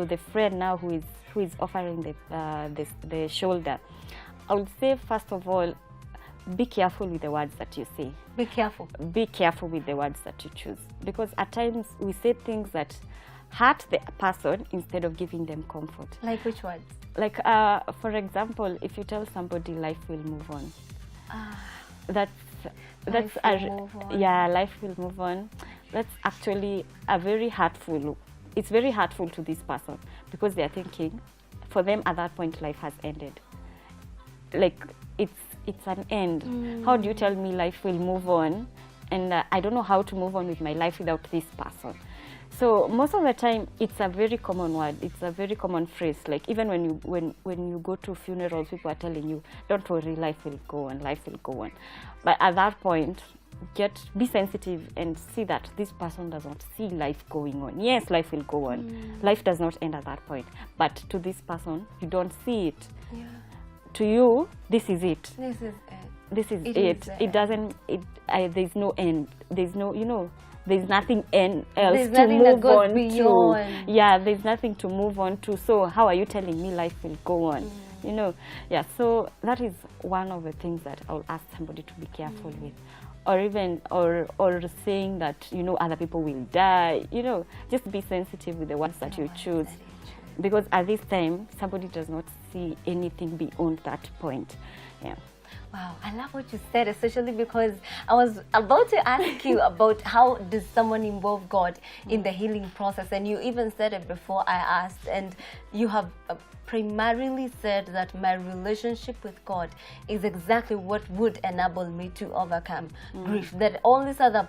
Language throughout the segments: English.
to the friend now who is offering the shoulder, I would say, first of all, be careful with the words that you say. Be careful. Be careful with the words that you choose, because at times we say things that hurt the person instead of giving them comfort. Like which words? Like, for example, if you tell somebody life will move on, that's life will move on. Yeah, life will move on. That's actually a very hurtful. It's very hurtful to this person, because they are thinking, for them at that point, life has ended. Like, it's an end. How do you tell me life will move on, and I don't know how to move on with my life without this person? So most of the time, it's a very common word. It's a very common phrase. Like, even when you go to funerals, people are telling you, don't worry, life will go on, life will go on. But at that point, be sensitive and see that this person does not see life going on. Yes, life will go on. Life does not end at that point. But to this person, you don't see it. Yeah. To you, this is it. This is it. This is it. It doesn't. There's no end. There's no. There's nothing else to move on to. Yeah, there's nothing to move on to. So how are you telling me life will go on? Yeah. So that is one of the things that I'll ask somebody to be careful with, or even or saying that other people will die. Just be sensitive with the words that you choose. Because at this time, somebody does not see anything beyond that point. Yeah. Wow, I love what you said, especially because I was about to ask you about how does someone involve God in the healing process, and you even said it before I asked, and you have primarily said that my relationship with God is exactly what would enable me to overcome grief, that all these other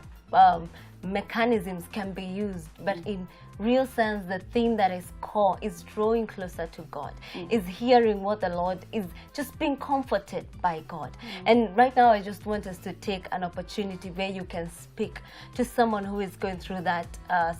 mechanisms can be used, but in real sense, the thing that is core is drawing closer to God, is hearing what the Lord is, just being comforted by God. And right now, I just want us to take an opportunity where you can speak to someone who is going through that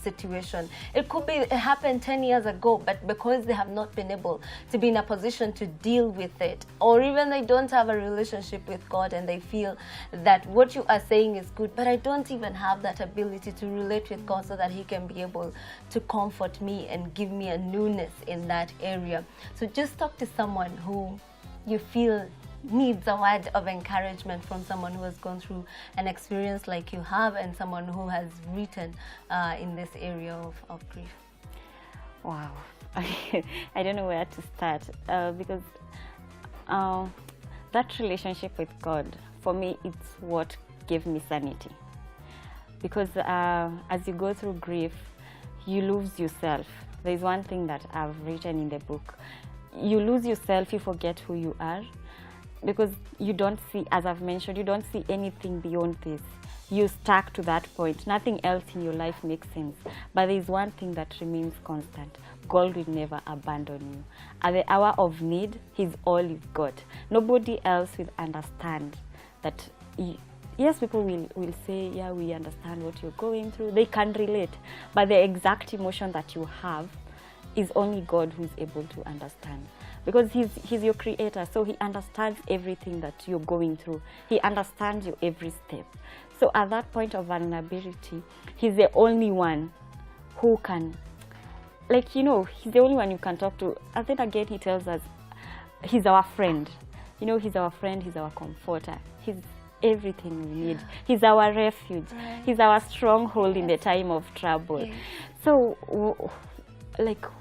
situation. It could be it happened 10 years ago, but because they have not been able to be in a position to deal with it, or even they don't have a relationship with God and they feel that what you are saying is good, but I don't even have that ability to relate with God so that He can be able to comfort me and give me a newness in that area. So just talk to someone who you feel needs a word of encouragement from someone who has gone through an experience like you have, and someone who has written in this area of grief. Wow. I don't know where to start, because that relationship with God, for me, it's what gave me sanity. Because as you go through grief, you lose yourself. There's one thing that I've written in the book. You lose yourself, you forget who you are. Because you don't see, as I've mentioned, you don't see anything beyond this. You're stuck to that point. Nothing else in your life makes sense. But there's one thing that remains constant. God will never abandon you. At the hour of need, He's all you've got. Nobody else will understand that. Yes, people will say, yeah, we understand what you're going through. They can relate. But the exact emotion that you have is only God who's able to understand. Because He's your creator, so He understands everything that you're going through. He understands your every step. So at that point of vulnerability, He's the only one who can, He's the only one you can talk to. And then again, He tells us He's our friend. He's our friend, He's our comforter. He's everything we need. He's our refuge. Right. He's our stronghold in the time of trouble. Yes. So,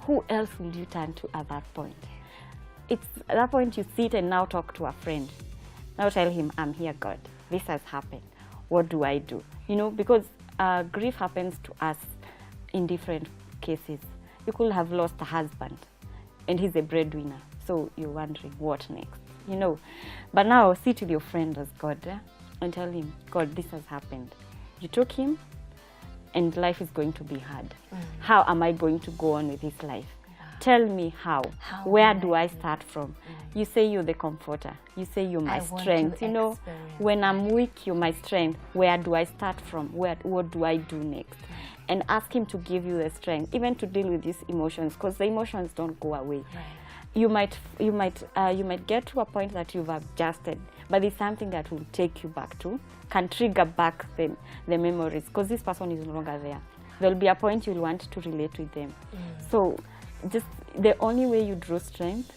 who else will you turn to at that point? It's at that point you sit and now talk to a friend. Now tell him, I'm here, God. This has happened. What do I do? Because grief happens to us in different cases. You could have lost a husband and he's a breadwinner. So you're wondering, what next? But now sit with your friend as God and tell him, God, this has happened. You took him and life is going to be hard. How am I going to go on with this life? Tell me how. Where do I start from? You say you're the comforter. You say you're my strength. When I'm weak, you're my strength. Where do I start from? What do I do next? And ask Him to give you the strength, even to deal with these emotions, because the emotions don't go away. Right. You might get to a point that you've adjusted, but there's something that will take you back to, can trigger back the memories, because this person is no longer there. There'll be a point you'll want to relate with them. So just the only way you draw strength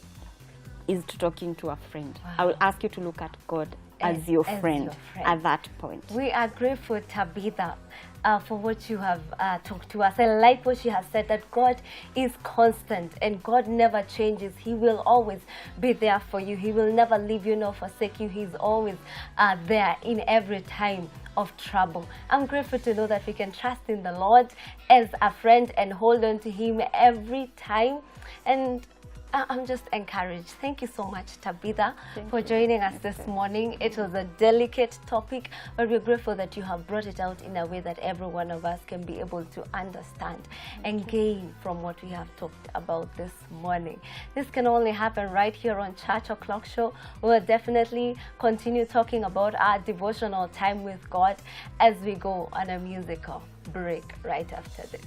is to talking to a friend. Wow. I will ask you to look at God as your friend at that point. We are grateful, Tabitha, for what you have talked to us. I like what she has said, that God is constant and God never changes. He will always be there for you. He will never leave you nor forsake you. He's always there in every time of trouble. I'm grateful to know that we can trust in the Lord as a friend and hold on to Him every time. And I'm just encouraged. Thank you so much, Tabitha, for joining us this morning. It was a delicate topic, but we're grateful that you have brought it out in a way that every one of us can be able to understand and gain from what we have talked about this morning. This can only happen right here on Church O'Clock Show. We'll definitely continue talking about our devotional time with God as we go on a musical break right after this.